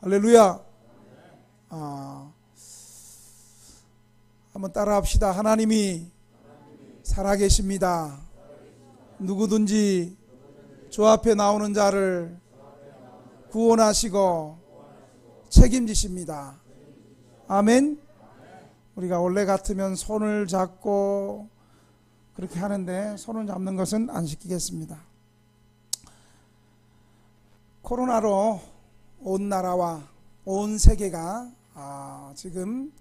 할렐루야. 한번 따라합시다. 하나님이 살아계십니다. 누구든지 주 앞에 나오는 자를 구원하시고 책임지십니다. 아멘. 우리가 원래 같으면 손을 잡고 그렇게 하는데 손을 잡는 것은 안 시키겠습니다. 코로나로 온 나라와 온 세계가 지금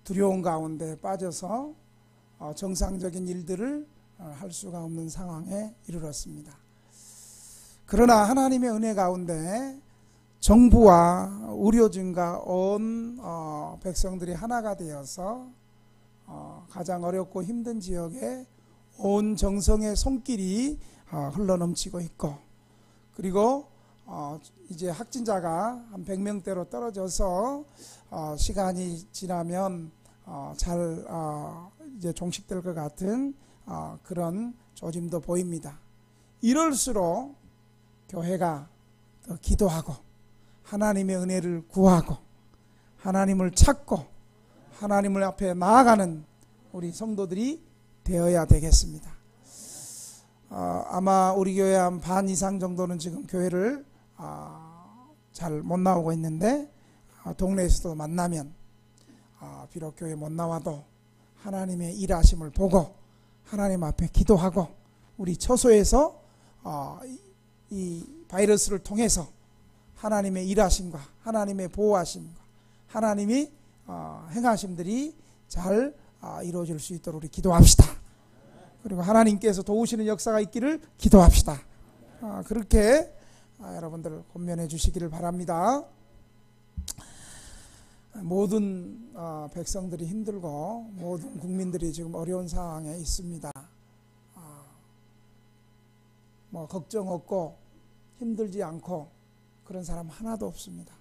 두려움 가운데 빠져서 정상적인 일들을 할 수가 없는 상황에 이르렀습니다. 그러나 하나님의 은혜 가운데 정부와 의료진과 온 백성들이 하나가 되어서 가장 어렵고 힘든 지역에 온 정성의 손길이 흘러넘치고 있고, 그리고 이제 확진자가 한 100명대로 떨어져서 시간이 지나면 잘 이제 종식될 것 같은 그런 조짐도 보입니다. 이럴수록 교회가 더 기도하고 하나님의 은혜를 구하고 하나님을 찾고 하나님을 앞에 나아가는 우리 성도들이 되어야 되겠습니다. 아마 우리 교회 한 반 이상 정도는 지금 교회를 잘 못 나오고 있는데, 동네에서도 만나면 비록 교회 못 나와도 하나님의 일하심을 보고 하나님 앞에 기도하고 우리 처소에서 이 바이러스를 통해서 하나님의 일하심과 하나님의 보호하심과 하나님이 행하심들이 잘 이루어질 수 있도록 우리 기도합시다. 그리고 하나님께서 도우시는 역사가 있기를 기도합시다. 그렇게 여러분들 권면해 주시기를 바랍니다. 모든 백성들이 힘들고 모든 국민들이 지금 어려운 상황에 있습니다. 뭐 걱정 없고 힘들지 않고 그런 사람 하나도 없습니다.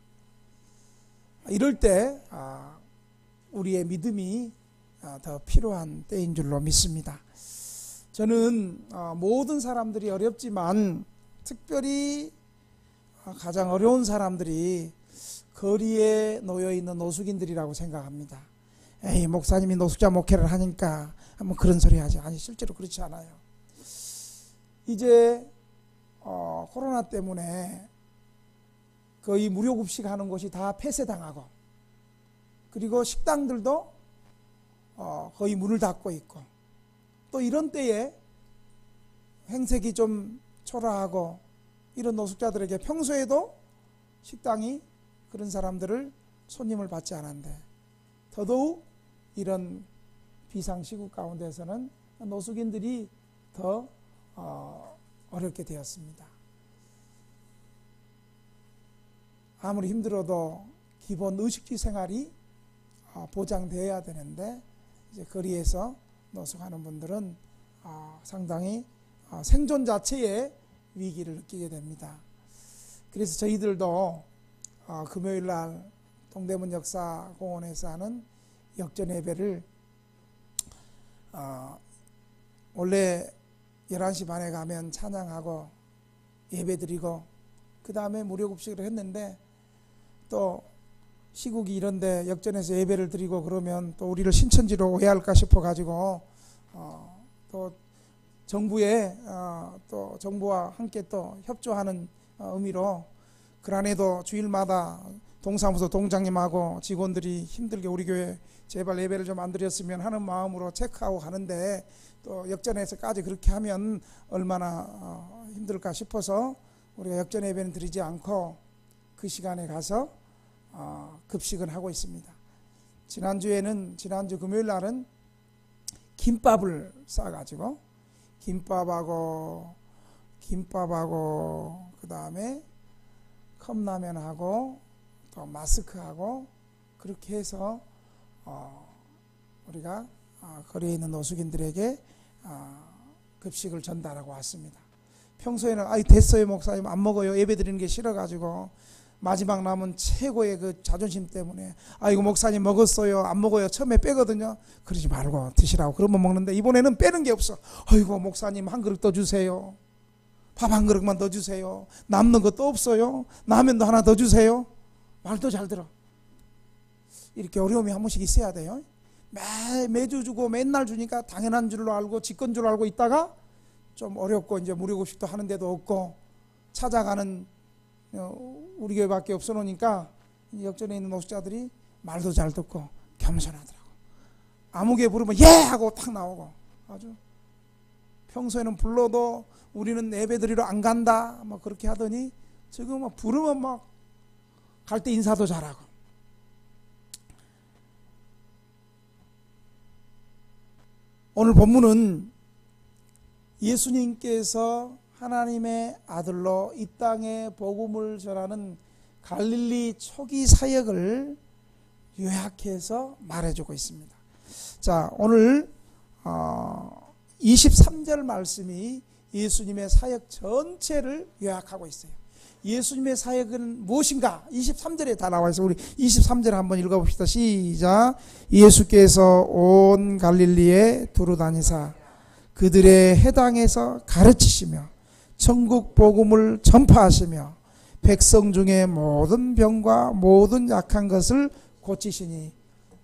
이럴 때 우리의 믿음이 더 필요한 때인 줄로 믿습니다. 저는 모든 사람들이 어렵지만 특별히 가장 어려운 사람들이 거리에 놓여있는 노숙인들이라고 생각합니다. 에이, 목사님이 노숙자 목회를 하니까 뭐 그런 소리 하지. 아니, 실제로 그렇지 않아요. 이제 코로나 때문에 거의 무료급식 하는 곳이 다 폐쇄당하고, 그리고 식당들도 거의 문을 닫고 있고, 또 이런 때에 행색이 좀 초라하고 이런 노숙자들에게 평소에도 식당이 그런 사람들을 손님을 받지 않았는데, 더더욱 이런 비상시국 가운데서는 노숙인들이 더 어렵게 되었습니다. 아무리 힘들어도 기본 의식주 생활이 보장되어야 되는데, 이제 거리에서 노숙하는 분들은 상당히 생존 자체의 위기를 느끼게 됩니다. 그래서 저희들도 금요일날 동대문 역사공원에서 하는 역전 예배를 원래 11시 반에 가면 찬양하고 예배드리고 그 다음에 무료급식을 했는데, 또 시국이 이런데 역전해서 예배를 드리고 그러면 또 우리를 신천지로 오해할까 싶어가지고 또 정부에 또 정부와 함께 또 협조하는 의미로 그 안에도 주일마다 동사무소 동장님하고 직원들이 힘들게 우리 교회 제발 예배를 좀 안 드렸으면 하는 마음으로 체크하고 가는데, 또 역전해서까지 그렇게 하면 얼마나 힘들까 싶어서 우리가 역전 예배는 드리지 않고 그 시간에 가서 급식을 하고 있습니다. 지난주 금요일 날은 김밥을 싸가지고 김밥하고 그 다음에 컵라면하고 또 마스크하고 그렇게 해서 우리가 거리에 있는 노숙인들에게 급식을 전달하고 왔습니다. 평소에는 됐어요 목사님 안 먹어요 예배 드리는 게 싫어가지고 마지막 남은 최고의 그 자존심 때문에 이거 목사님 먹었어요 안 먹어요 처음에 빼거든요. 그러지 말고 드시라고 그러면 먹는데, 이번에는 빼는 게 없어. 아이고 목사님 한 그릇 더 주세요. 밥 한 그릇만 더 주세요. 남는 것도 없어요. 라면도 하나 더 주세요. 말도 잘 들어. 이렇게 어려움이 한 번씩 있어야 돼요. 매주 주고 맨날 주니까 당연한 줄로 알고 직권 줄 알고 있다가 좀 어렵고 이제 무료급식도 하는 데도 없고 찾아가는 우리 교회밖에 없어 놓으니까 역전에 있는 노숙자들이 말도 잘 듣고 겸손하더라고. 아무 교회 부르면 예! 하고 탁 나오고 아주 평소에는 불러도 우리는 예배드리러 안 간다 뭐 그렇게 하더니 지금 막 부르면 막 갈 때 인사도 잘하고. 오늘 본문은 예수님께서 하나님의 아들로 이 땅에 복음을 전하는 갈릴리 초기 사역을 요약해서 말해주고 있습니다. 자, 오늘 23절 말씀이 예수님의 사역 전체를 요약하고 있어요. 예수님의 사역은 무엇인가? 23절에 다 나와 있어요. 우리 23절 한번 읽어봅시다. 시작. 예수께서 온 갈릴리에 두루 다니사 그들의 해당에서 가르치시며 천국 복음을 전파하시며 백성 중에 모든 병과 모든 약한 것을 고치시니.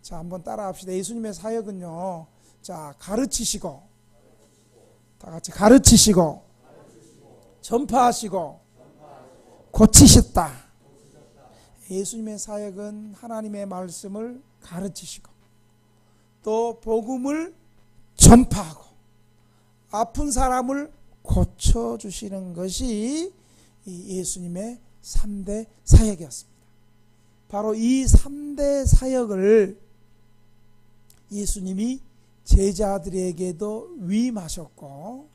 자, 한번 따라 합시다. 예수님의 사역은요, 자, 가르치시고, 다 같이 가르치시고, 전파하시고, 고치셨다. 예수님의 사역은 하나님의 말씀을 가르치시고, 또 복음을 전파하고, 아픈 사람을 고쳐주시는 것이 이 예수님의 3대 사역이었습니다. 바로 이 3대 사역을 예수님이 제자들에게도 위임하셨고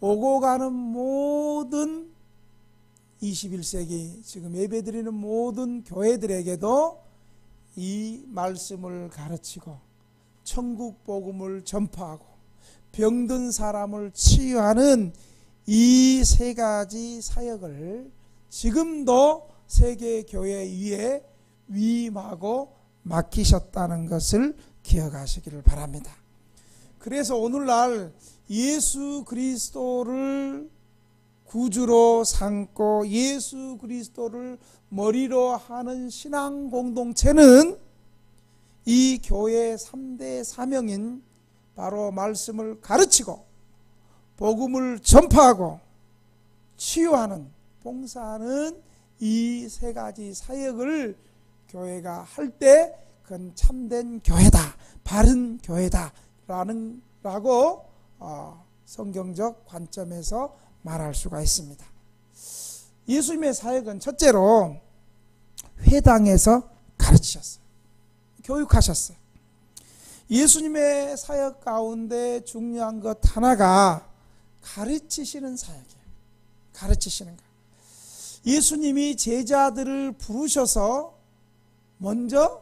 오고 가는 모든 21세기 지금 예배드리는 모든 교회들에게도 이 말씀을 가르치고 천국 복음을 전파하고 병든 사람을 치유하는 이 세 가지 사역을 지금도 세계 교회 위에 위임하고 맡기셨다는 것을 기억하시기를 바랍니다. 그래서 오늘날 예수 그리스도를 구주로 삼고 예수 그리스도를 머리로 하는 신앙 공동체는 이 교회의 3대 사명인 바로 말씀을 가르치고 복음을 전파하고 치유하는 봉사하는 이 세 가지 사역을 교회가 할 때 그건 참된 교회다, 바른 교회다 라고 성경적 관점에서 말할 수가 있습니다. 예수님의 사역은 첫째로 회당에서 가르치셨어요. 교육하셨어요. 예수님의 사역 가운데 중요한 것 하나가 가르치시는 사역이에요. 가르치시는 것. 예수님이 제자들을 부르셔서 먼저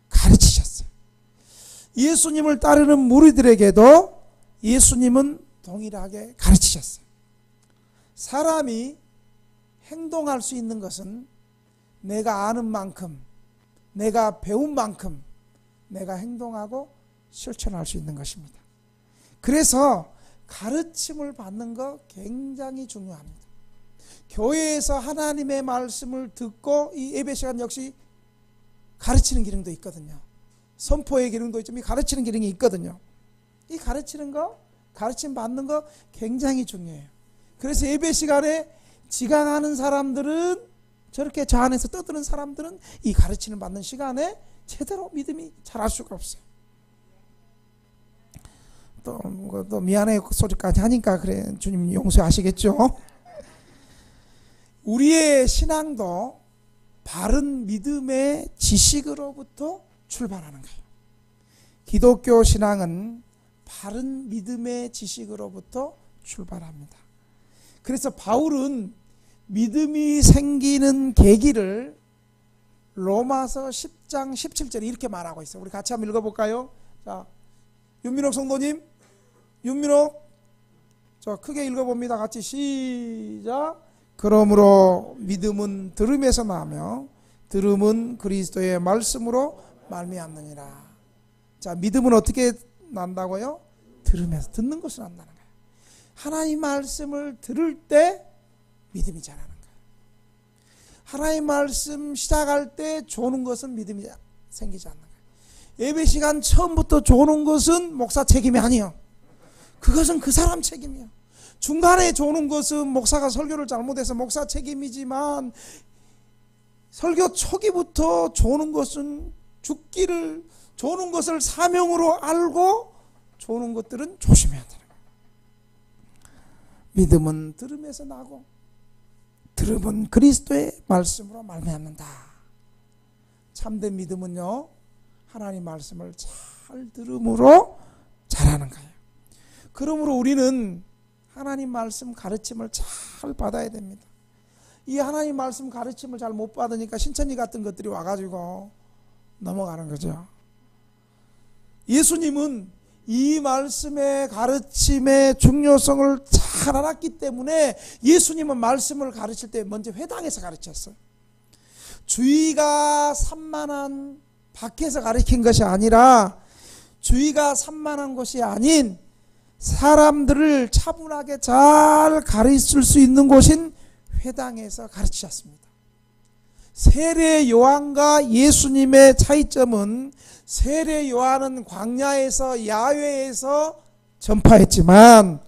가르치셨어요. 예수님을 따르는 무리들에게도 예수님은 동일하게 가르치셨어요. 사람이 행동할 수 있는 것은 내가 아는 만큼, 내가 배운 만큼 내가 행동하고 실천할 수 있는 것입니다. 그래서 가르침을 받는 거 굉장히 중요합니다. 교회에서 하나님의 말씀을 듣고 이 예배 시간 역시 가르치는 기능도 있거든요. 선포의 기능도 있지만 가르치는 기능이 있거든요. 이 가르치는 거, 가르침 받는 거 굉장히 중요해요. 그래서 예배 시간에 지각하는 사람들은 저렇게 저 안에서 떠드는 사람들은 이 가르치는 받는 시간에 제대로 믿음이 자랄 수가 없어요. 또 미안해 소리까지 하니까 그래 주님 용서하시겠죠. 우리의 신앙도 바른 믿음의 지식으로부터 출발하는 거예요. 기독교 신앙은 바른 믿음의 지식으로부터 출발합니다. 그래서 바울은 믿음이 생기는 계기를 로마서 10장 17절에 이렇게 말하고 있어요. 우리 같이 한번 읽어볼까요? 자, 윤민옥 성도님, 윤민옥, 저 크게 읽어봅니다. 같이 시작. 그러므로 믿음은 들음에서 나며 들음은 그리스도의 말씀으로 말미암느니라. 자, 믿음은 어떻게 난다고요? 들으면서, 듣는 것을 난다는 거예요. 하나님 말씀을 들을 때 믿음이 자라는 거예요. 하나님 말씀 시작할 때 조는 것은 믿음이 생기지 않는 거예요. 예배 시간 처음부터 조는 것은 목사 책임이 아니에요. 그것은 그 사람 책임이에요. 중간에 조는 것은 목사가 설교를 잘못해서 목사 책임이지만 설교 초기부터 조는 것은 죽기를 조는 것을 사명으로 알고 조는 것들은 조심해야 되는 거예요. 믿음은 들음에서 나고 들음은 그리스도의 말씀으로 말미암는다. 참된 믿음은요, 하나님 말씀을 잘 들음으로 자라는 거예요. 그러므로 우리는 하나님 말씀 가르침을 잘 받아야 됩니다. 이 하나님 말씀 가르침을 잘 못 받으니까 신천지 같은 것들이 와가지고 넘어가는 거죠. 예수님은 이 말씀의 가르침의 중요성을 잘 알았기 때문에 예수님은 말씀을 가르칠 때 먼저 회당에서 가르쳤어요. 주의가 산만한 밖에서 가르친 것이 아니라 주의가 산만한 것이 아닌 사람들을 차분하게 잘 가르칠 수 있는 곳인 회당에서 가르치셨습니다. 세례 요한과 예수님의 차이점은 세례 요한은 광야에서 야외에서 전파했지만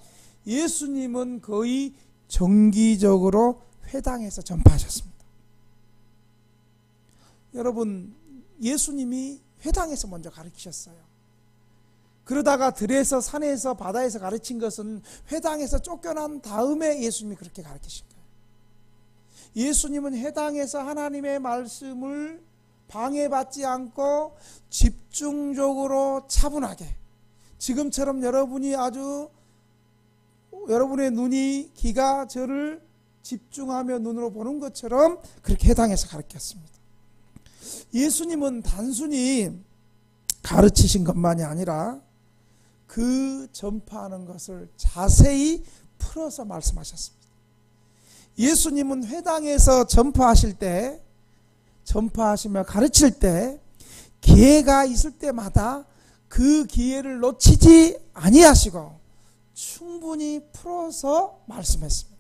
예수님은 거의 정기적으로 회당에서 전파하셨습니다. 여러분, 예수님이 회당에서 먼저 가르치셨어요. 그러다가 들에서 산에서 바다에서 가르친 것은 회당에서 쫓겨난 다음에 예수님이 그렇게 가르치신 거예요. 예수님은 회당에서 하나님의 말씀을 방해받지 않고 집중적으로 차분하게, 지금처럼 여러분이 아주 여러분의 눈이 귀가 저를 집중하며 눈으로 보는 것처럼 그렇게 회당에서 가르쳤습니다. 예수님은 단순히 가르치신 것만이 아니라 그 전파하는 것을 자세히 풀어서 말씀하셨습니다. 예수님은 회당에서 전파하실 때, 전파하시며 가르칠 때 기회가 있을 때마다 그 기회를 놓치지 아니하시고 충분히 풀어서 말씀했습니다.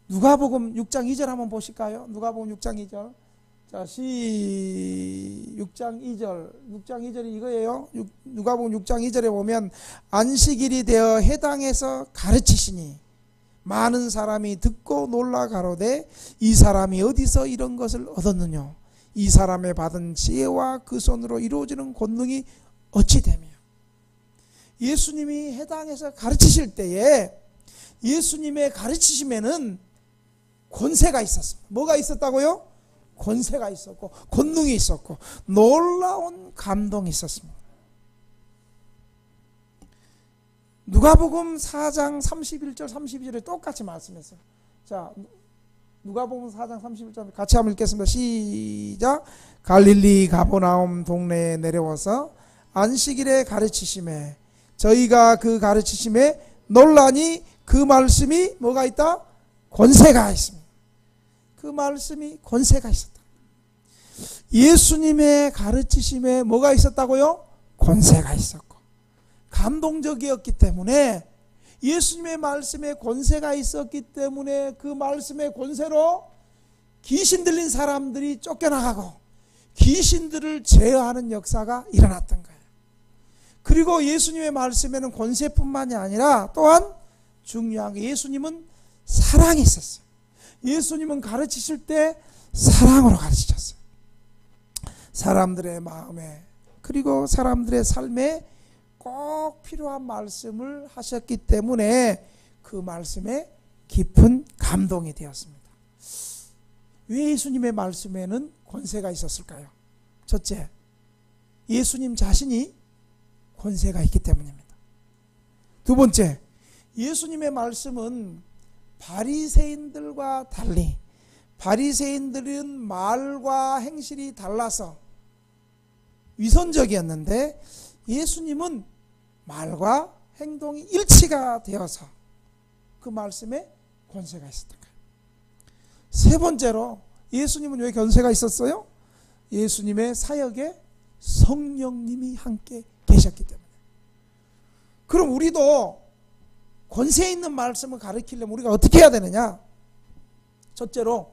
누가복음 6장 2절 한번 보실까요? 누가복음 6장 2절. 자, 6장 2절이 이거예요. 누가복음 6장 2절에 보면 안식일이 되어 회당에서 가르치시니 많은 사람이 듣고 놀라 가로되 이 사람이 어디서 이런 것을 얻었느냐? 이 사람의 받은 지혜와 그 손으로 이루어지는 권능이 어찌 되며? 예수님이 회당에서 가르치실 때에 예수님의 가르치심에는 권세가 있었습니다. 뭐가 있었다고요? 권세가 있었고 권능이 있었고 놀라운 감동이 있었습니다. 누가복음 4장 31절 32절에 똑같이 말씀했어요. 자, 누가복음 4장 31절 같이 한번 읽겠습니다. 시작. 갈릴리 가버나움 동네에 내려와서 안식일에 가르치심에 저희가 그 가르치심에 놀라니 그 말씀이 뭐가 있다? 권세가 있습니다. 그 말씀이 권세가 있었다. 예수님의 가르치심에 뭐가 있었다고요? 권세가 있었고 감동적이었기 때문에 예수님의 말씀에 권세가 있었기 때문에 그 말씀의 권세로 귀신 들린 사람들이 쫓겨나가고 귀신들을 제어하는 역사가 일어났던 거예요. 그리고 예수님의 말씀에는 권세뿐만이 아니라 또한 중요한 게 예수님은 사랑이 있었어요. 예수님은 가르치실 때 사랑으로 가르치셨어요. 사람들의 마음에 그리고 사람들의 삶에 꼭 필요한 말씀을 하셨기 때문에 그 말씀에 깊은 감동이 되었습니다. 왜 예수님의 말씀에는 권세가 있었을까요? 첫째, 예수님 자신이 권세가 있기 때문입니다. 두 번째, 예수님의 말씀은 바리새인들과 달리 바리새인들은 말과 행실이 달라서 위선적이었는데 예수님은 말과 행동이 일치가 되어서 그 말씀에 권세가 있었던 거예요. 세 번째로 예수님은 왜 권세가 있었어요? 예수님의 사역에 성령님이 함께 계셨기 때문에. 그럼 우리도 권세 있는 말씀을 가르치려면 우리가 어떻게 해야 되느냐? 첫째로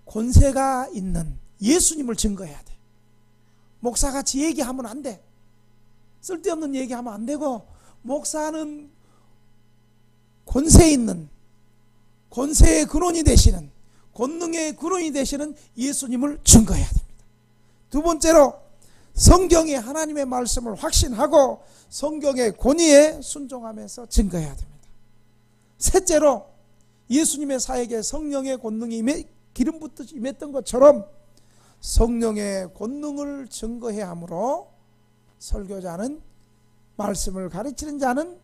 권세가 있는 예수님을 증거해야 돼. 목사같이 얘기하면 안 돼. 쓸데없는 얘기하면 안 되고, 목사는 권세 있는, 권세의 근원이 되시는, 권능의 근원이 되시는 예수님을 증거해야 됩니다. 두 번째로 성경의 하나님의 말씀을 확신하고 성경의 권위에 순종하면서 증거해야 됩니다. 셋째로 예수님의 사역에 성령의 권능이 기름 붓듯이 임했던 것처럼 성령의 권능을 증거해야 하므로 설교자는, 말씀을 가르치는 자는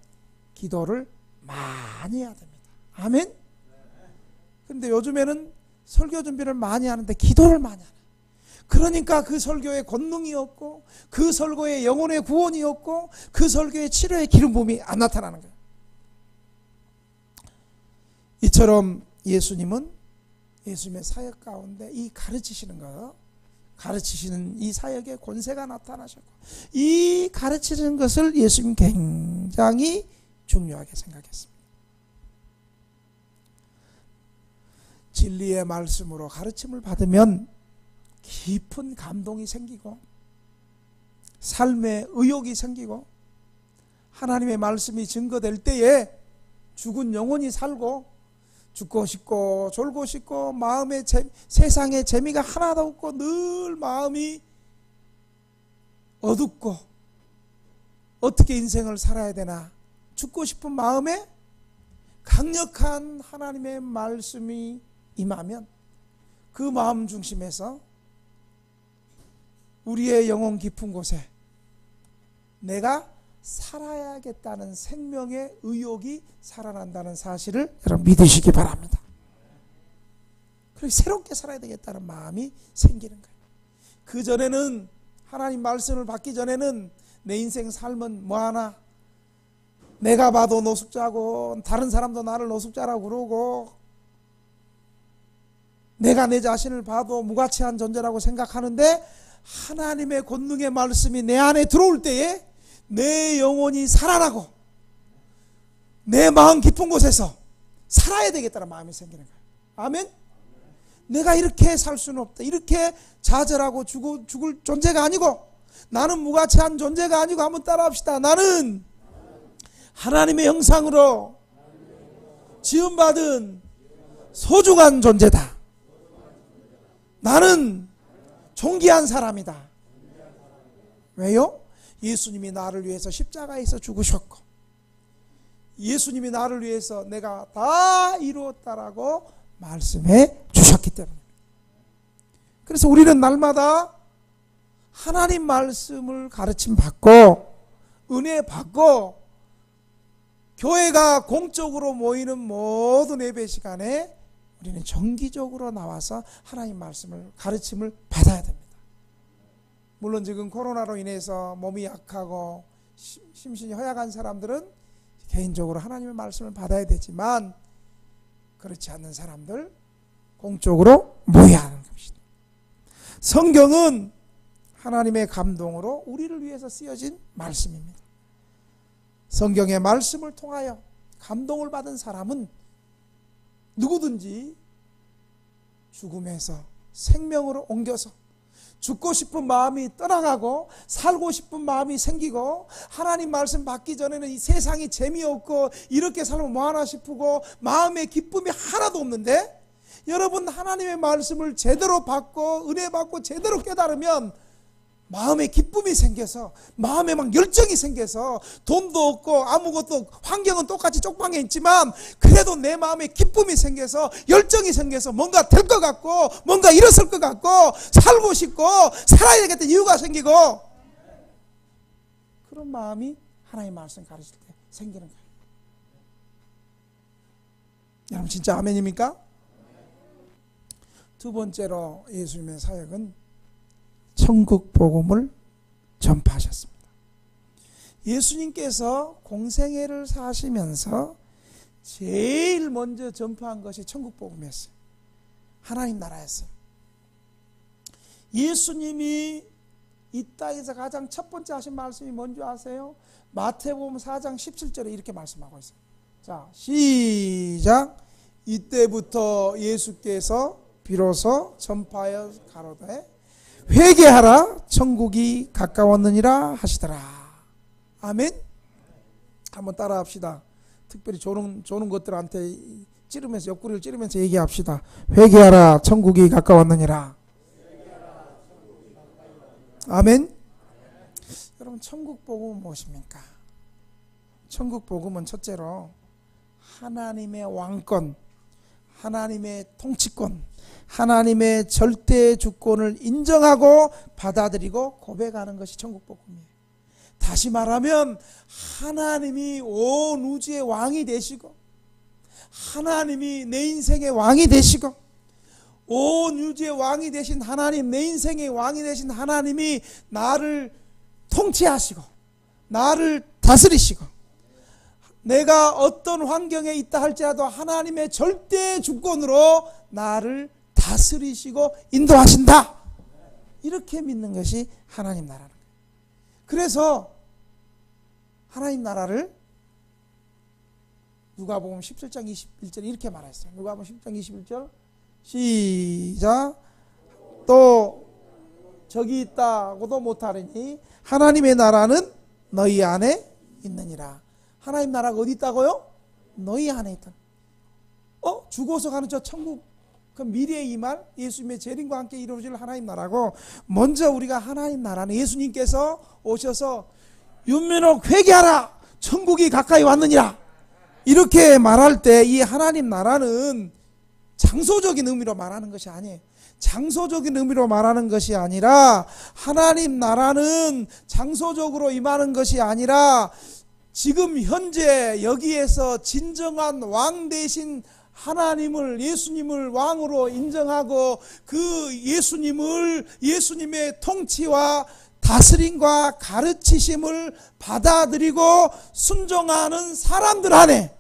기도를 많이 해야 됩니다. 아멘? 그런데 요즘에는 설교 준비를 많이 하는데 기도를 많이 하네. 그러니까 그 설교에 권능이 없고, 그 설교에 영혼의 구원이 없고, 그 설교에 치료의 기름 부음이 안 나타나는 거예요. 이처럼 예수님은 예수님의 사역 가운데 이 가르치시는 것, 가르치시는 이 사역에 권세가 나타나셨고, 이 가르치는 것을 예수님 굉장히 중요하게 생각했습니다. 진리의 말씀으로 가르침을 받으면 깊은 감동이 생기고, 삶의 의욕이 생기고, 하나님의 말씀이 증거될 때에 죽은 영혼이 살고, 죽고 싶고 졸고 싶고 마음의 세상에 재미가 하나도 없고 늘 마음이 어둡고 어떻게 인생을 살아야 되나 죽고 싶은 마음에 강력한 하나님의 말씀이 임하면 그 마음 중심에서 우리의 영혼 깊은 곳에 내가 살아야겠다는 생명의 의욕이 살아난다는 사실을 여러분 믿으시기 바랍니다. 그리고 새롭게 살아야 되겠다는 마음이 생기는 거예요. 그전에는, 하나님 말씀을 받기 전에는 내 인생 삶은 뭐하나, 내가 봐도 노숙자고 다른 사람도 나를 노숙자라고 그러고 내가 내 자신을 봐도 무가치한 존재라고 생각하는데, 하나님의 권능의 말씀이 내 안에 들어올 때에 내 영혼이 살아나고 내 마음 깊은 곳에서 살아야 되겠다는 마음이 생기는 거예요. 아멘? 내가 이렇게 살 수는 없다. 이렇게 좌절하고 죽을 존재가 아니고, 나는 무가치한 존재가 아니고, 한번 따라합시다. 나는 하나님의 형상으로 지음받은 소중한 존재다. 나는 존귀한 사람이다. 왜요? 예수님이 나를 위해서 십자가에서 죽으셨고, 예수님이 나를 위해서 내가 다 이루었다라고 말씀해 주셨기 때문입니다. 그래서 우리는 날마다 하나님 말씀을 가르침 받고 은혜 받고, 교회가 공적으로 모이는 모든 예배 시간에 우리는 정기적으로 나와서 하나님 말씀을, 가르침을 받아야 됩니다. 물론 지금 코로나로 인해서 몸이 약하고 심신이 허약한 사람들은 개인적으로 하나님의 말씀을 받아야 되지만, 그렇지 않는 사람들 공적으로 모여야 하는 것입니다. 성경은 하나님의 감동으로 우리를 위해서 쓰여진 말씀입니다. 성경의 말씀을 통하여 감동을 받은 사람은 누구든지 죽음에서 생명으로 옮겨서 죽고 싶은 마음이 떠나가고 살고 싶은 마음이 생기고, 하나님 말씀 받기 전에는 이 세상이 재미없고 이렇게 살면 뭐하나 싶고 마음의 기쁨이 하나도 없는데, 여러분 하나님의 말씀을 제대로 받고 은혜 받고 제대로 깨달으면 마음에 기쁨이 생겨서, 마음에 막 열정이 생겨서, 돈도 없고 아무것도 없고 환경은 똑같이 쪽방에 있지만 그래도 내 마음에 기쁨이 생겨서, 열정이 생겨서 뭔가 될 것 같고 뭔가 일어설 것 같고 살고 싶고 살아야 되겠다 이유가 생기고, 그런 마음이 하나님의 말씀 가르칠 때 생기는 거예요. 여러분 진짜 아멘입니까? 두 번째로 예수님의 사역은 천국 복음을 전파하셨습니다. 예수님께서 공생애를 사시면서 제일 먼저 전파한 것이 천국 복음이었어요. 하나님 나라였어요. 예수님이 이 땅에서 가장 첫 번째 하신 말씀이 뭔지 아세요? 마태복음 4장 17절에 이렇게 말씀하고 있어요. 자, 시작. 이때부터 예수께서 비로소 전파하여 가로되 회개하라 천국이 가까웠느니라 하시더라. 아멘. 한번 따라합시다. 특별히 조는 것들한테 찌르면서, 옆구리를 찌르면서 얘기합시다. 회개하라 천국이 가까웠느니라. 아멘. 여러분, 천국 복음은 무엇입니까? 천국 복음은 첫째로 하나님의 왕권, 하나님의 통치권, 하나님의 절대 주권을 인정하고 받아들이고 고백하는 것이 천국 복음이에요. 다시 말하면 하나님이 온 우주의 왕이 되시고, 하나님이 내 인생의 왕이 되시고, 온 우주의 왕이 되신 하나님, 내 인생의 왕이 되신 하나님이 나를 통치하시고 나를 다스리시고, 내가 어떤 환경에 있다 할지라도 하나님의 절대 주권으로 나를 다스리시고 인도하신다. 이렇게 믿는 것이 하나님 나라는 거예요. 그래서 하나님 나라를 누가복음 17장 21절에 이렇게 말했어요. 누가복음 17장 21절 시작. 또 저기 있다고도 못하리니 하나님의 나라는 너희 안에 있느니라. 하나님 나라가 어디 있다고요? 너희 안에 있다. 죽어서 가는 저 천국, 그 미래에 임할 예수님의 재림과 함께 이루어질 하나님 나라고, 먼저 우리가 하나님 나라는 예수님께서 오셔서 윤민옥 회개하라 천국이 가까이 왔느니라 이렇게 말할 때, 이 하나님 나라는 장소적인 의미로 말하는 것이 아니에요. 장소적인 의미로 말하는 것이 아니라, 하나님 나라는 장소적으로 임하는 것이 아니라 지금 현재 여기에서 진정한 왕 되신 하나님을, 예수님을 왕으로 인정하고 그 예수님의 통치와 다스림과 가르치심을 받아들이고 순종하는 사람들 안에,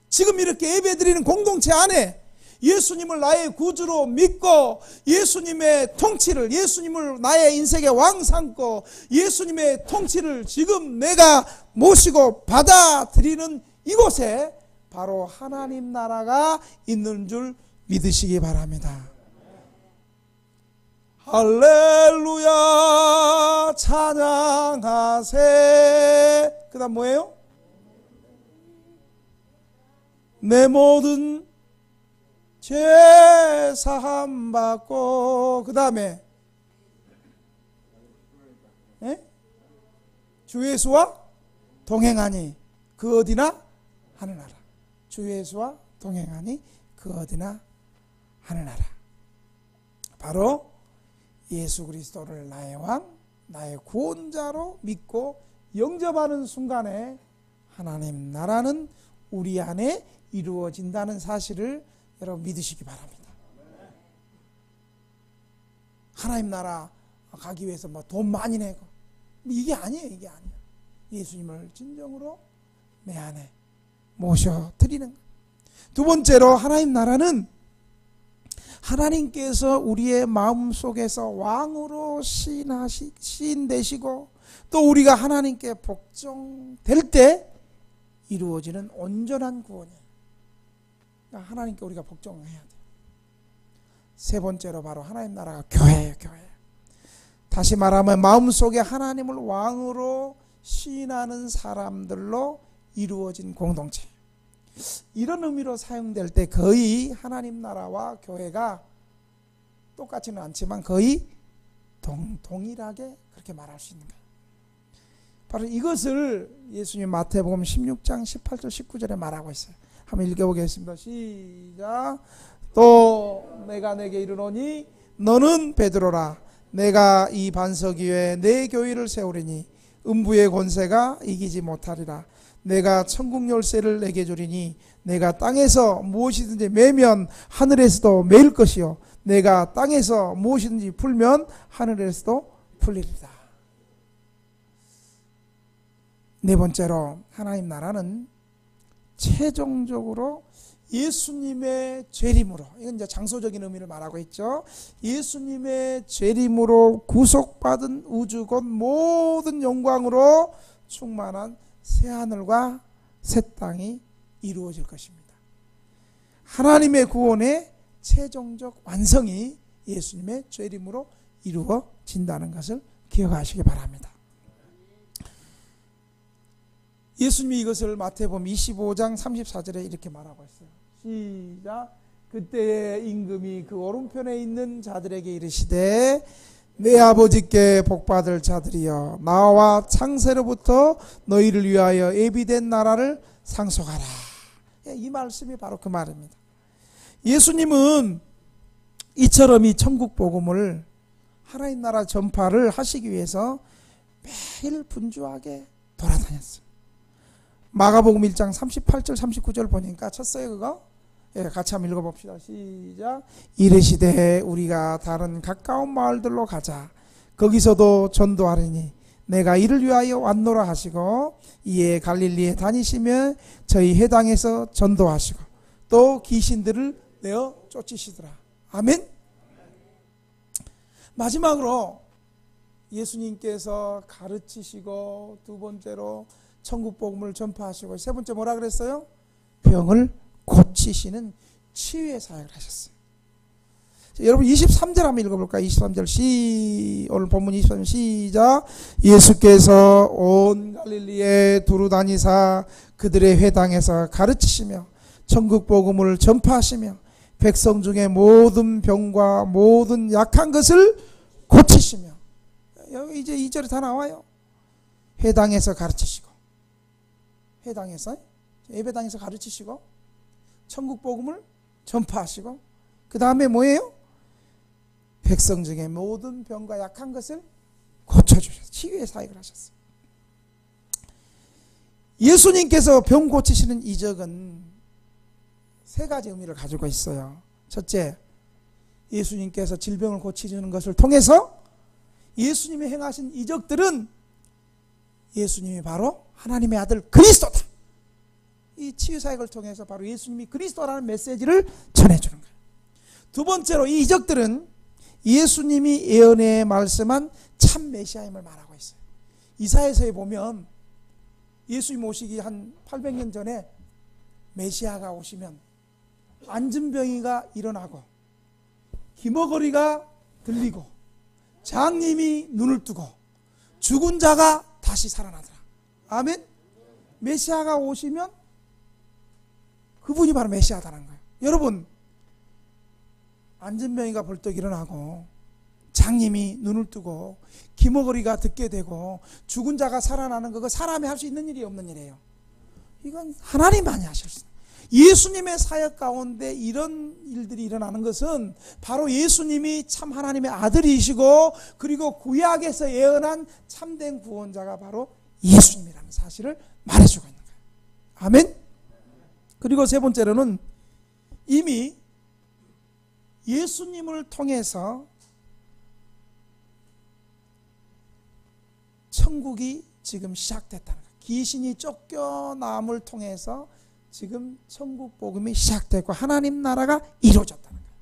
지금 이렇게 예배드리는 공동체 안에 예수님을 나의 구주로 믿고 예수님의 통치를, 예수님을 나의 인생의 왕 삼고 예수님의 통치를 지금 내가 모시고 받아들이는 이곳에 바로 하나님 나라가 있는 줄 믿으시기 바랍니다. 할렐루야 찬양하세. 그 다음 뭐예요? 내 모든 죄 사함 받고, 그 다음에 주 예수와 동행하니 그 어디나 하늘나라. 주 예수와 동행하니 그 어디나 하늘나라. 바로 예수 그리스도를 나의 왕, 나의 구원자로 믿고 영접하는 순간에 하나님 나라는 우리 안에 이루어진다는 사실을 여러분 믿으시기 바랍니다. 하나님 나라 가기 위해서 뭐 돈 많이 내고 이게 아니에요. 이게 아니에요. 예수님을 진정으로 내 안에 모셔드리는 것. 두 번째로, 하나님 나라는 하나님께서 우리의 마음속에서 왕으로 시인되시고 또 우리가 하나님께 복종될 때 이루어지는 온전한 구원이에요. 그러니까 하나님께 우리가 복종해야 돼요. 세 번째로 바로 하나님 나라가 교회예요. 교회. 다시 말하면 마음속에 하나님을 왕으로 시인하는 사람들로 이루어진 공동체. 이런 의미로 사용될 때 거의 하나님 나라와 교회가 똑같지는 않지만 거의 동일하게 그렇게 말할 수 있는 거예요. 바로 이것을 예수님 마태복음 16장 18절 19절에 말하고 있어요. 한번 읽어보겠습니다. 시작. 또 내가 내게 이르노니 너는 베드로라. 내가 이 반석 위에 내 교회를 세우리니 음부의 권세가 이기지 못하리라. 내가 천국 열쇠를 내게 주리니 내가 땅에서 무엇이든지 매면 하늘에서도 매일 것이요 내가 땅에서 무엇이든지 풀면 하늘에서도 풀리리라. 네 번째로, 하나님 나라는 최종적으로 예수님의 죄림으로, 이건 이제 장소적인 의미를 말하고 있죠. 예수님의 죄림으로 구속받은 우주 곧 모든 영광으로 충만한 새하늘과 새 땅이 이루어질 것입니다. 하나님의 구원의 최종적 완성이 예수님의 죄림으로 이루어진다는 것을 기억하시기 바랍니다. 예수님이 이것을 마태복음 25장 34절에 이렇게 말하고 있어요. 시작. 그때의 임금이 그 오른편에 있는 자들에게 이르시되 내 아버지께 복받을 자들이여 나와 창세로부터 너희를 위하여 예비된 나라를 상속하라. 이 말씀이 바로 그 말입니다. 예수님은 이처럼 이 천국 복음을 하나님 나라 전파를 하시기 위해서 매일 분주하게 돌아다녔어요. 마가복음 1장 38절 39절 보니까 쳤어요 그거? 예, 같이 한번 읽어봅시다. 시작. 이르시되 우리가 다른 가까운 마을들로 가자. 거기서도 전도하리니 내가 이를 위하여 왔노라 하시고 이에 갈릴리에 다니시며 저희 회당에서 전도하시고 또 귀신들을 내어 쫓으시더라. 아멘. 마지막으로 예수님께서 가르치시고 두 번째로 천국 복음을 전파하시고 세 번째 뭐라 그랬어요? 병을 고치시는 치유의 사역을 하셨어요. 자, 여러분 23절 한번 읽어볼까요? 23절 오늘 본문 23절 시작. 예수께서 온 갈릴리에 두루 다니사 그들의 회당에서 가르치시며 천국 복음을 전파하시며 백성 중에 모든 병과 모든 약한 것을 고치시며, 여기 이제 2절에 다 나와요. 회당에서 가르치시고, 회당에서 예배당에서 가르치시고 천국 복음을 전파하시고 그 다음에 뭐예요? 백성 중에 모든 병과 약한 것을 고쳐주셨어요. 치유의 사역을 하셨어요. 예수님께서 병 고치시는 이적은 세 가지 의미를 가지고 있어요. 첫째, 예수님께서 질병을 고치시는 것을 통해서 예수님이 행하신 이적들은 예수님이 바로 하나님의 아들 그리스도다. 이 치유사역을 통해서 바로 예수님이 그리스도라는 메시지를 전해주는 거예요. 두 번째로 이 이적들은 예수님이 예언에 말씀한 참 메시아임을 말하고 있어요. 이사야서에 보면 예수님 오시기 한 800년 전에 메시아가 오시면 안진병이가 일어나고 기머거리가 들리고 장님이 눈을 뜨고 죽은 자가 다시 살아나더라. 아멘. 메시아가 오시면 그분이 바로 메시아다는 거예요. 여러분, 안진병이가 벌떡 일어나고 장님이 눈을 뜨고 기머거리가 듣게 되고 죽은 자가 살아나는 거, 그거 사람이 할 수 있는 일이 없는 일이에요. 이건 하나님만이 하실 수 있어요. 예수님의 사역 가운데 이런 일들이 일어나는 것은 바로 예수님이 참 하나님의 아들이시고 그리고 구약에서 예언한 참된 구원자가 바로 예수님이라는 사실을 말해주고 있는 거예요. 아멘. 그리고 세 번째로는 이미 예수님을 통해서 천국이 지금 시작됐다는 거예요. 귀신이 쫓겨남을 통해서 지금 천국 복음이 시작됐고 하나님 나라가 이루어졌다는 거예요.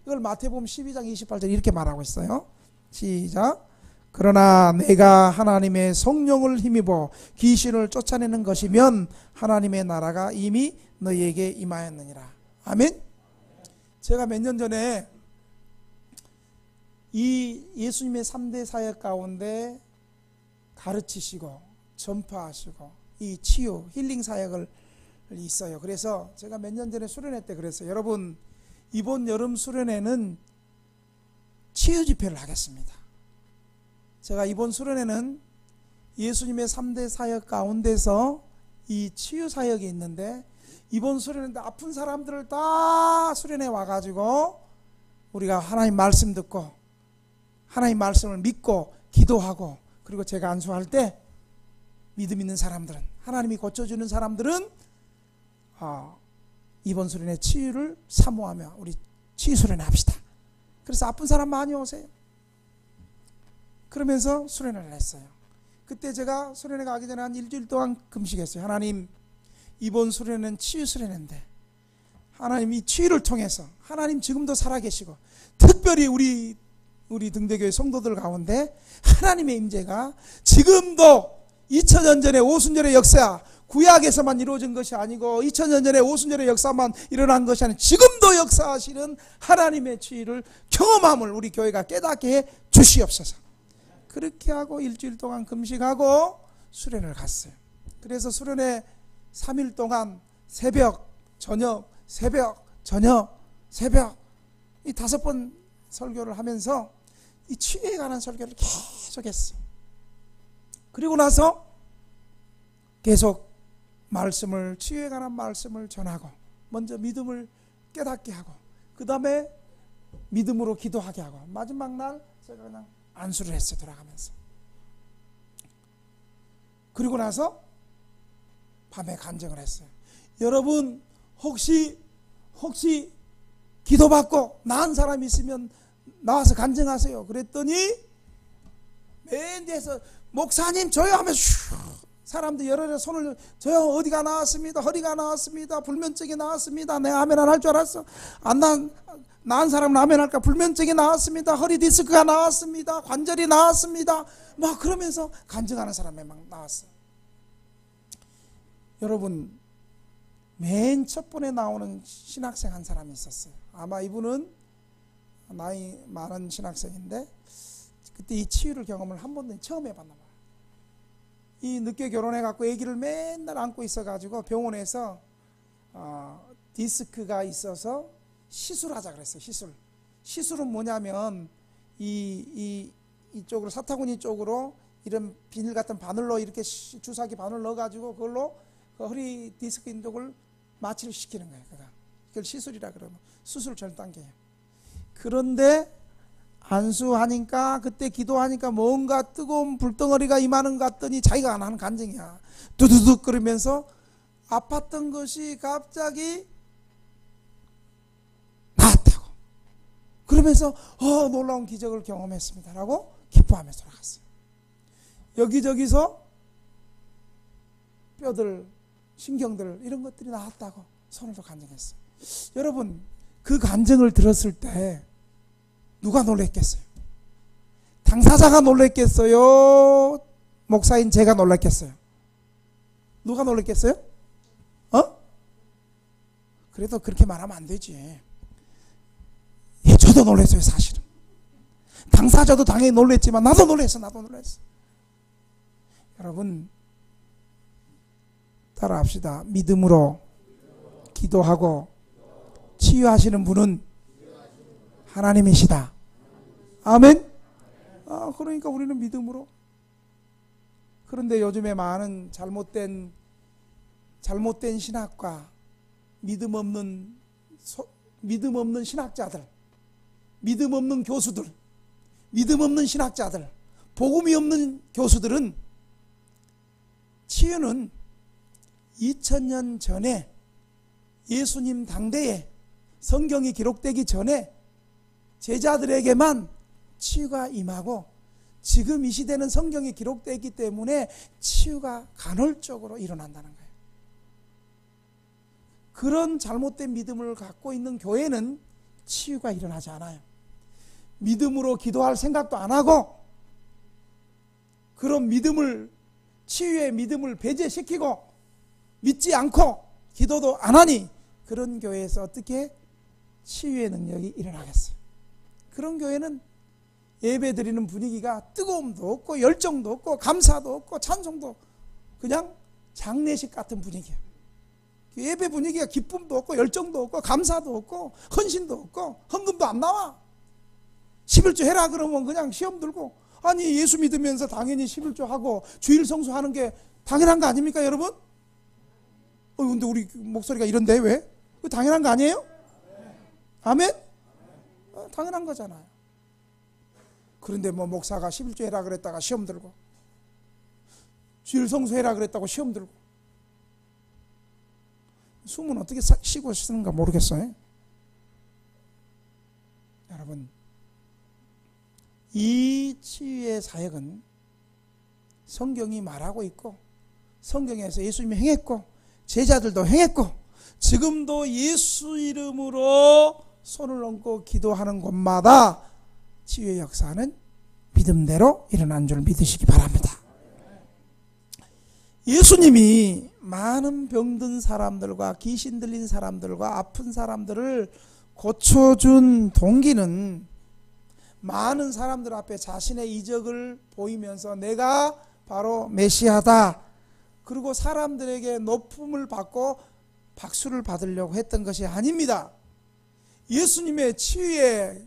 이걸 마태복음 12장 28절 이렇게 말하고 있어요. 시작. 그러나 내가 하나님의 성령을 힘입어 귀신을 쫓아내는 것이면 하나님의 나라가 이미 너희에게 임하였느니라. 아멘. 제가 몇 년 전에 이 예수님의 3대 사역 가운데 가르치시고 전파하시고 이 치유 힐링 사역을 있어요. 그래서 제가 몇 년 전에 수련회 때 그랬어요. 여러분, 이번 여름 수련회는 치유 집회를 하겠습니다. 제가 이번 수련회는 예수님의 3대 사역 가운데서 이 치유 사역이 있는데 이번 수련회인데 아픈 사람들을 다 수련회 와가지고 우리가 하나님 말씀 듣고 하나님 말씀을 믿고 기도하고 그리고 제가 안수할 때 믿음 있는 사람들은 하나님이 고쳐주는 사람들은 이번 수련회 치유를 사모하며 우리 치유 수련회 합시다. 그래서 아픈 사람 많이 오세요. 그러면서 수련회를 했어요. 그때 제가 수련회 가기 전에 한 일주일 동안 금식했어요. 하나님, 이번 수련회는 치유 수련회인데 하나님 이 치유를 통해서 하나님 지금도 살아계시고 특별히 우리 등대교회 성도들 가운데 하나님의 임재가 지금도 2000년 전의 오순절의 역사, 구약에서만 이루어진 것이 아니고 2000년 전의 오순절의 역사만 일어난 것이 아니고 지금도 역사하시는 하나님의 치유를 경험함을 우리 교회가 깨닫게 해 주시옵소서. 그렇게 하고 일주일 동안 금식하고 수련을 갔어요. 그래서 수련회 3일 동안 새벽, 저녁, 새벽, 저녁, 새벽 이 5번 설교를 하면서 이 치유에 관한 설교를 계속했어요. 그리고 나서 계속 말씀을, 치유에 관한 말씀을 전하고 먼저 믿음을 깨닫게 하고 그 다음에 믿음으로 기도하게 하고 마지막 날 제가 그냥 안수를 했어요. 돌아가면서. 그리고 나서 밤에 간증을 했어요. 여러분 혹시 기도받고 나은 사람이 있으면 나와서 간증하세요. 그랬더니 맨 뒤에서 목사님 저요 하면서 사람들 여러 손을 저요 어디가 나왔습니다. 허리가 나왔습니다. 불면증이 나왔습니다. 내가 아멘 안 할 줄 알았어. 나은 사람은 아멘 할까. 불면증이 나왔습니다. 허리 디스크가 나왔습니다. 관절이 나왔습니다. 막 그러면서 간증하는 사람이 막 나왔어요. 여러분 맨 첫 번에 나오는 신학생 한 사람이 있었어요. 아마 이분은 나이 많은 신학생인데 그때 이 치유를 경험을 한 번도 처음 해봤나 봐요. 이 늦게 결혼해갖고 아기를 맨날 안고 있어가지고 병원에서 디스크가 있어서 시술하자 그랬어요. 시술은 뭐냐면 이쪽으로 사타구니 쪽으로 이런 비닐 같은 바늘로 이렇게 주사기 바늘 넣어가지고 그걸로 그 허리 디스크 있는 쪽을 마취를 시키는 거예요. 그걸 시술이라 그러면 수술 전 단계예요. 그런데 안수하니까 그때 기도하니까 뭔가 뜨거운 불덩어리가 임하는 것 같더니 자기가 안 하는 간증이야. 두두둑 그러면서 아팠던 것이 갑자기 나았다고. 그러면서 놀라운 기적을 경험했습니다 라고 기뻐하면서 돌아갔어요. 여기저기서 뼈들, 신경들 이런 것들이 나았다고 손으로 간증했어요. 여러분 그 간증을 들었을 때 누가 놀랬겠어요? 당사자가 놀랬겠어요? 목사인 제가 놀랬겠어요? 누가 놀랬겠어요? 그래도 그렇게 말하면 안 되지. 저도 놀랐어요. 사실은 당사자도 당연히 놀랬지만 나도 놀랐어. 여러분 따라합시다. 믿음으로 기도하고 치유하시는 분은 하나님이시다. 아멘. 그러니까 우리는 믿음으로. 그런데 요즘에 많은 잘못된 신학과 믿음 없는 신학자들, 믿음 없는 교수들, 믿음 없는 신학자들, 복음이 없는 교수들은 치유는 2000년 전에 예수님 당대에 성경이 기록되기 전에 제자들에게만 치유가 임하고 지금 이 시대는 성경이 기록되기 때문에 치유가 간헐적으로 일어난다는 거예요. 그런 잘못된 믿음을 갖고 있는 교회는 치유가 일어나지 않아요. 믿음으로 기도할 생각도 안 하고 그런 치유의 믿음을 배제시키고 믿지 않고 기도도 안 하니 그런 교회에서 어떻게 치유의 능력이 일어나겠어요? 그런 교회는 예배 드리는 분위기가 뜨거움도 없고 열정도 없고 감사도 없고 찬송도 그냥 장례식 같은 분위기예요. 예배 분위기가 기쁨도 없고 열정도 없고 감사도 없고 헌신도 없고 헌금도 안 나와. 11조 해라 그러면 그냥 시험 들고 아니 예수 믿으면서 당연히 11조 하고 주일 성수하는 게 당연한 거 아닙니까 여러분? 근데 우리 목소리가 이런데 왜? 당연한 거 아니에요? 아멘? 당연한 거잖아요. 그런데 뭐 목사가 11조 해라 그랬다가 시험 들고 주일 성수해라 그랬다고 시험 들고 숨은 어떻게 쉬고 쓰는가 모르겠어요. 여러분 이 치유의 사역은 성경이 말하고 있고 성경에서 예수님이 행했고 제자들도 행했고 지금도 예수 이름으로 손을 얹고 기도하는 곳마다 치유의 역사는 믿음대로 일어난 줄 믿으시기 바랍니다. 예수님이 많은 병든 사람들과 귀신 들린 사람들과 아픈 사람들을 고쳐준 동기는 많은 사람들 앞에 자신의 이적을 보이면서 내가 바로 메시아다, 그리고 사람들에게 높음을 받고 박수를 받으려고 했던 것이 아닙니다. 예수님의 치유의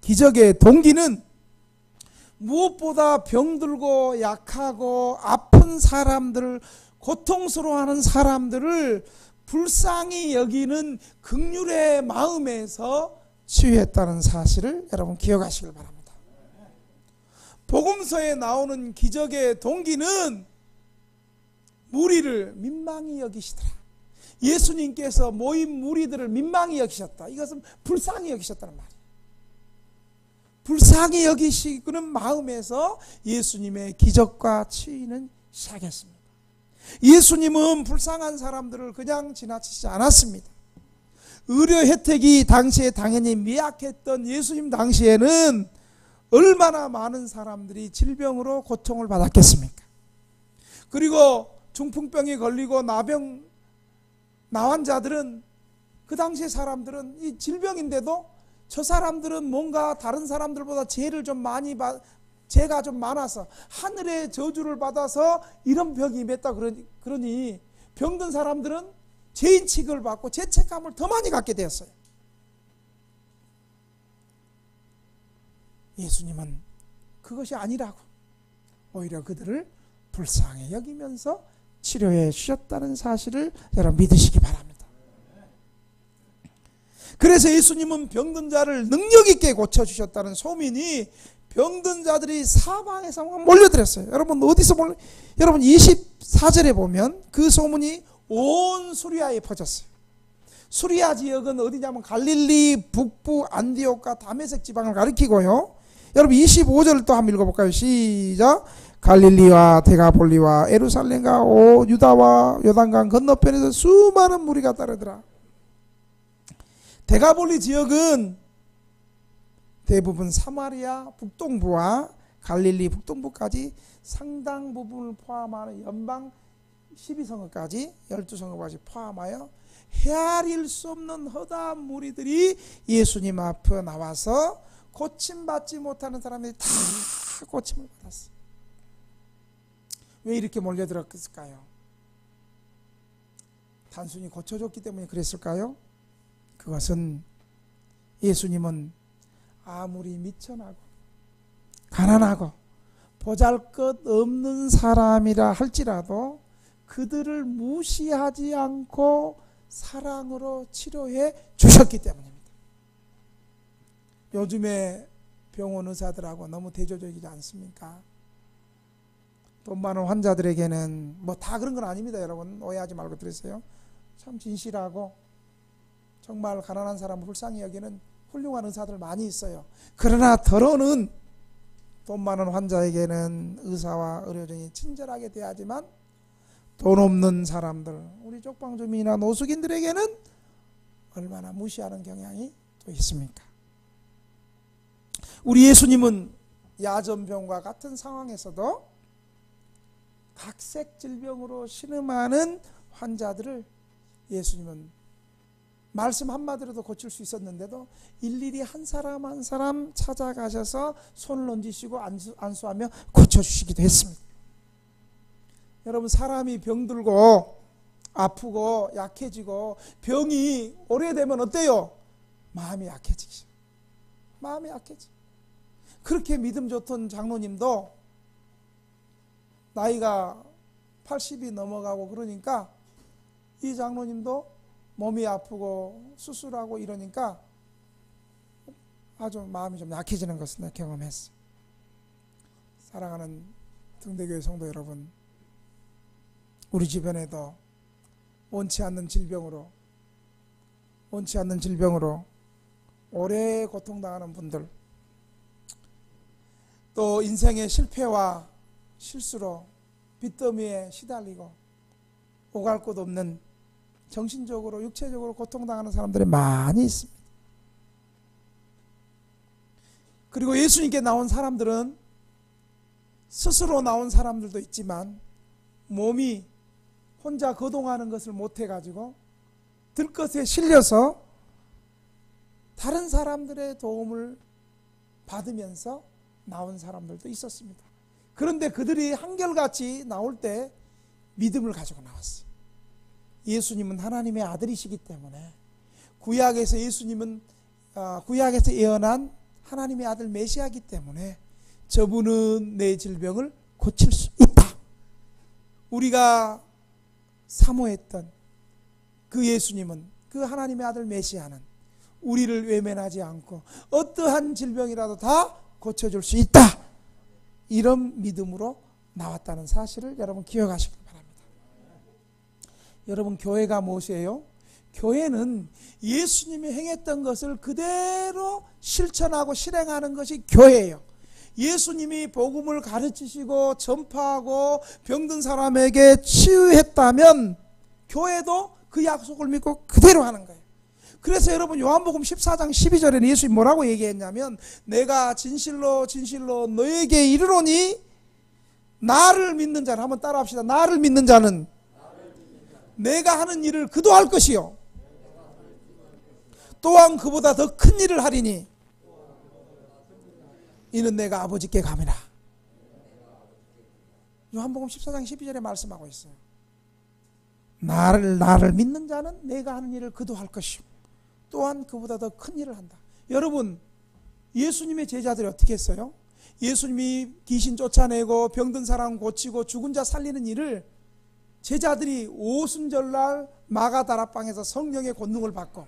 기적의 동기는 무엇보다 병들고 약하고 아픈 사람들을, 고통스러워하는 사람들을 불쌍히 여기는 긍휼의 마음에서 치유했다는 사실을 여러분 기억하시길 바랍니다. 복음서에 나오는 기적의 동기는 무리를 민망히 여기시더라. 예수님께서 모인 무리들을 민망히 여기셨다. 이것은 불쌍히 여기셨다는 말이에요. 불쌍히 여기시는 마음에서 예수님의 기적과 치유는 시작했습니다. 예수님은 불쌍한 사람들을 그냥 지나치지 않았습니다. 의료 혜택이 당시에 당연히 미약했던 예수님 당시에는 얼마나 많은 사람들이 질병으로 고통을 받았겠습니까? 그리고 중풍병이 걸리고 나환자들은, 그 당시의 사람들은 이 질병인데도 저 사람들은 뭔가 다른 사람들보다 죄가 좀 많아서 하늘의 저주를 받아서 이런 병이 임했다 그러니 병든 사람들은 죄인 취급을 받고 죄책감을 더 많이 갖게 되었어요. 예수님은 그것이 아니라고 오히려 그들을 불쌍히 여기면서 치료해 주셨다는 사실을 여러분 믿으시기 바랍니다. 그래서 예수님은 병든 자를 능력 있게 고쳐주셨다는 소문이 병든 자들이 사방에서 몰려들었어요. 여러분 어디서 여러분 24절에 보면 그 소문이 온 수리아에 퍼졌어요. 수리아 지역은 어디냐면 갈릴리 북부 안디옥과 다메섹 지방을 가리키고요. 여러분 25절을 또 한번 읽어볼까요? 시작. 갈릴리와 데가폴리와 예루살렘과 유다와 요단강 건너편에서 수많은 무리가 따르더라. 데가폴리 지역은 대부분 사마리아 북동부와 갈릴리 북동부까지 상당 부분을 포함하는 연방 12성읍까지 12성읍까지 포함하여 헤아릴 수 없는 허다한 무리들이 예수님 앞에 나와서 고침받지 못하는 사람들이 다 고침을 받았어요. 왜 이렇게 몰려들었을까요? 단순히 고쳐줬기 때문에 그랬을까요? 그것은 예수님은 아무리 미천하고 가난하고 보잘것없는 사람이라 할지라도 그들을 무시하지 않고 사랑으로 치료해 주셨기 때문입니다. 요즘에 병원 의사들하고 너무 대조적이지 않습니까? 돈 많은 환자들에게는 뭐 다 그런 건 아닙니다. 여러분 오해하지 말고 들으세요. 참 진실하고 정말 가난한 사람을 불쌍히 여기는 훌륭한 의사들 많이 있어요. 그러나 더러는 돈 많은 환자에게는 의사와 의료진이 친절하게 대하지만 돈 없는 사람들, 우리 쪽방주민이나 노숙인들에게는 얼마나 무시하는 경향이 또 있습니까? 우리 예수님은 야전병과 같은 상황에서도 각색 질병으로 신음하는 환자들을 예수님은 말씀 한마디로도 고칠 수 있었는데도 일일이 한 사람 한 사람 찾아가셔서 손을 얹으시고 안수하며 고쳐주시기도 했습니다. 여러분 사람이 병들고 아프고 약해지고 병이 오래되면 어때요? 마음이 약해지죠. 마음이 약해지. 그렇게 믿음 좋던 장로님도 나이가 80이 넘어가고 그러니까 이 장로님도 몸이 아프고 수술하고 이러니까 아주 마음이 좀 약해지는 것을 내가 경험했어요. 사랑하는 등대교회 성도 여러분, 우리 주변에도 원치 않는 질병으로 오래 고통당하는 분들, 또 인생의 실패와 실수로 빚더미에 시달리고 오갈 곳 없는 정신적으로 육체적으로 고통당하는 사람들이 많이 있습니다. 그리고 예수님께 나온 사람들은 스스로 나온 사람들도 있지만 몸이 혼자 거동하는 것을 못해가지고 들것에 실려서 다른 사람들의 도움을 받으면서 나온 사람들도 있었습니다. 그런데 그들이 한결같이 나올 때 믿음을 가지고 나왔어요. 예수님은 하나님의 아들이시기 때문에 구약에서 예수님은 구약에서 예언한 하나님의 아들 메시아이기 때문에 저분은 내 질병을 고칠 수 있다. 우리가 사모했던 그 예수님은, 그 하나님의 아들 메시아는 우리를 외면하지 않고 어떠한 질병이라도 다 고쳐줄 수 있다. 이런 믿음으로 나왔다는 사실을 여러분 기억하시기 바랍니다. 여러분, 교회가 무엇이에요? 교회는 예수님이 행했던 것을 그대로 실천하고 실행하는 것이 교회예요. 예수님이 복음을 가르치시고 전파하고 병든 사람에게 치유했다면 교회도 그 약속을 믿고 그대로 하는 거예요. 그래서 여러분, 요한복음 14장 12절에는 예수님이 뭐라고 얘기했냐면, 내가 진실로 진실로 너에게 이르노니 나를 믿는 자는, 한번 따라합시다. 나를 믿는 자는 내가 하는 일을 그도 할 것이요 또한 그보다 더 큰 일을 하리니 이는 내가 아버지께 감이라. 요한복음 14장 12절에 말씀하고 있어요. 나를 믿는 자는 내가 하는 일을 그도 할 것이요 또한 그보다 더 큰 일을 한다. 여러분, 예수님의 제자들이 어떻게 했어요? 예수님이 귀신 쫓아내고 병든 사람 고치고 죽은 자 살리는 일을 제자들이 오순절날 마가다락방에서 성령의 권능을 받고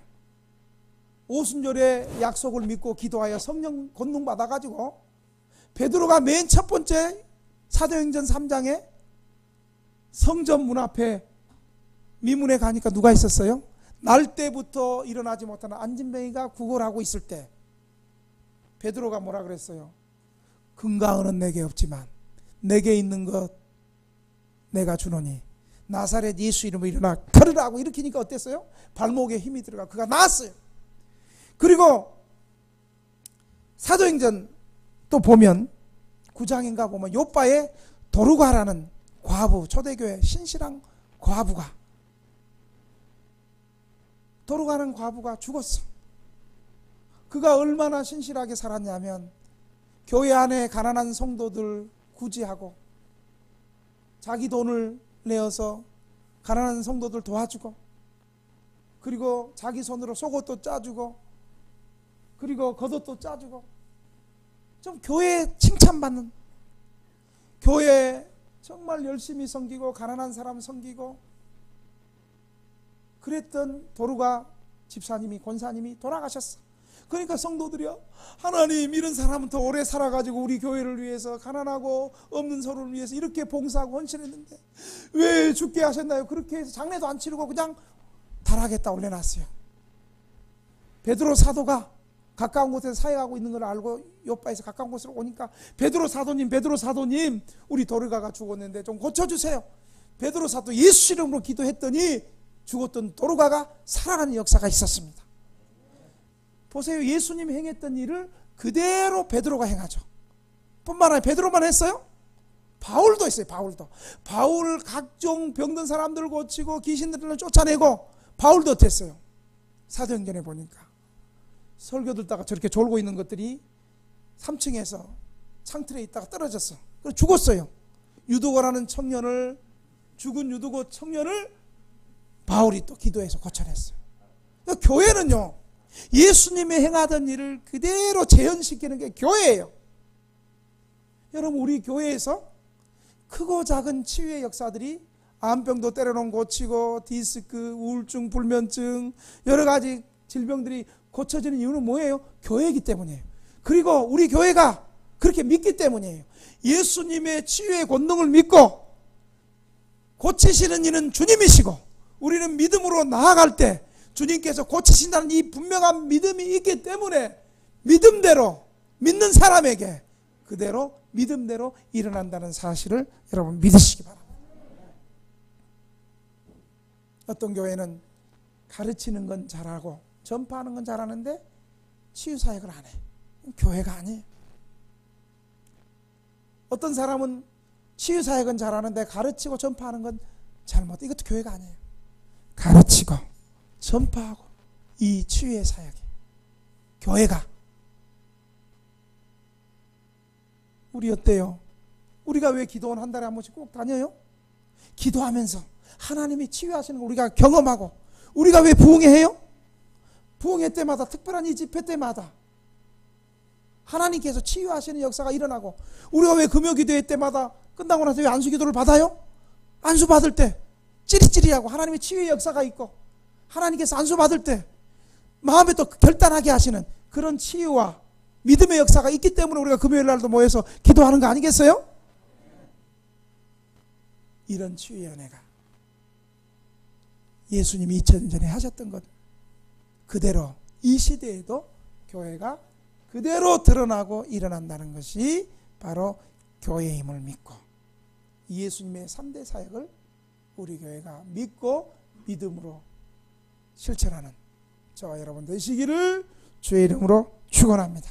오순절의 약속을 믿고 기도하여 성령 권능 받아가지고 베드로가 맨 첫 번째 사도행전 3장에 성전 문 앞에 미문에 가니까 누가 있었어요? 날 때부터 일어나지 못하는 안진뱅이가 구걸하고 있을 때 베드로가 뭐라 그랬어요? 건강은 내게 없지만 내게 있는 것 내가 주노니 나사렛 예수 이름으로 일어나 걸으라 하고 일으키니까 어땠어요? 발목에 힘이 들어가 그가 나았어요. 그리고 사도행전 또 보면 9장인가 보면 요빠에 도르가라는 과부, 초대교회 신실한 과부가, 도르가는 과부가 죽었어. 그가 얼마나 신실하게 살았냐면 교회 안에 가난한 성도들 구제하고 자기 돈을 내어서 가난한 성도들 도와주고, 그리고 자기 손으로 속옷도 짜주고, 그리고 겉옷도 짜주고, 좀 교회에 칭찬받는, 교회에 정말 열심히 섬기고 가난한 사람 섬기고 그랬던 도르가 집사님이, 권사님이 돌아가셨어. 그러니까 성도들이요, 하나님, 이런 사람은 더 오래 살아가지고 우리 교회를 위해서, 가난하고 없는 서로를 위해서 이렇게 봉사하고 헌신했는데 왜 죽게 하셨나요? 그렇게 해서 장례도 안 치르고 그냥 달하겠다 올려놨어요. 베드로 사도가 가까운 곳에서 사역하고 있는 걸 알고 요빠에서 가까운 곳으로 오니까 베드로 사도님, 우리 도르가가 죽었는데 좀 고쳐주세요. 베드로 사도 예수 이름으로 기도했더니 죽었던 도르가가 살아가는 역사가 있었습니다. 보세요. 예수님이 행했던 일을 그대로 베드로가 행하죠. 뿐만 아니라 베드로만 했어요? 바울도 했어요. 바울 각종 병든 사람들 고치고 귀신들을 쫓아내고, 바울도 어땠어요? 사도행전에 보니까 설교 듣다가 저렇게 졸고 있는 것들이 3층에서 창틀에 있다가 떨어졌어. 그래서 죽었어요. 유두고라는 청년을, 죽은 유두고 청년을 바울이 또 기도해서 고쳐냈어요. 그러니까 교회는요, 예수님이 행하던 일을 그대로 재현시키는 게 교회예요. 여러분, 우리 교회에서 크고 작은 치유의 역사들이, 암병도 때려놓은 고치고 디스크, 우울증, 불면증, 여러 가지 질병들이 고쳐지는 이유는 뭐예요? 교회이기 때문이에요. 그리고 우리 교회가 그렇게 믿기 때문이에요. 예수님의 치유의 권능을 믿고 고치시는 이는 주님이시고 우리는 믿음으로 나아갈 때 주님께서 고치신다는 이 분명한 믿음이 있기 때문에 믿음대로, 믿는 사람에게 그대로 믿음대로 일어난다는 사실을 여러분 믿으시기 바랍니다. 어떤 교회는 가르치는 건 잘하고 전파하는 건 잘하는데 치유사역을 안 해. 교회가 아니에요. 어떤 사람은 치유사역은 잘하는데 가르치고 전파하는 건 잘못. 이것도 교회가 아니에요. 가르치고 전파하고 이 치유의 사역이 교회가. 우리 어때요? 우리가 왜 기도원 한 달에 한 번씩 꼭 다녀요? 기도하면서 하나님이 치유하시는 거 우리가 경험하고. 우리가 왜 부흥회 해요? 부흥회 때마다, 특별한 이 집회 때마다 하나님께서 치유하시는 역사가 일어나고. 우리가 왜 금요기도회 때마다 끝나고 나서 왜 안수기도를 받아요? 안수 받을 때 찌릿찌릿하고 하나님의 치유의 역사가 있고, 하나님께서 안수 받을 때 마음에 또 결단하게 하시는 그런 치유와 믿음의 역사가 있기 때문에 우리가 금요일 날도 모여서 기도하는 거 아니겠어요? 이런 치유의 은혜가 예수님이 2000년 전에 하셨던 것 그대로 이 시대에도 교회가 그대로 드러나고 일어난다는 것이 바로 교회의 힘을 믿고 예수님의 3대 사역을 우리 교회가 믿고 믿음으로 실천하는 저와 여러분 되시기를 주의 이름으로 축원합니다.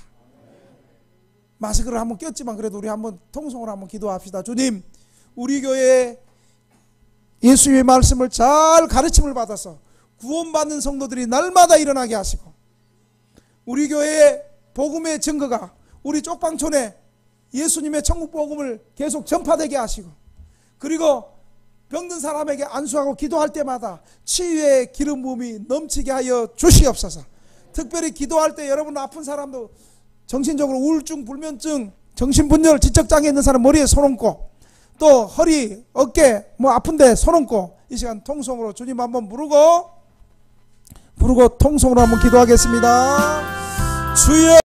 마스크를 한번 꼈지만 그래도 우리 한번 통성으로 한번 기도합시다. 주님, 우리 교회에 예수님의 말씀을 잘 가르침을 받아서 구원받는 성도들이 날마다 일어나게 하시고, 우리 교회의 복음의 증거가 우리 쪽방촌에 예수님의 천국 복음을 계속 전파되게 하시고, 그리고 병든 사람에게 안수하고 기도할 때마다 치유의 기름 부음이 넘치게 하여 주시옵소서. 특별히 기도할 때 여러분 아픈 사람도 정신적으로 우울증, 불면증, 정신분열, 지적장애 있는 사람 머리에 손 얹고, 또 허리, 어깨 뭐 아픈데 손 얹고 이 시간 통성으로 주님 한번 부르고 통성으로 한번 기도하겠습니다. 주여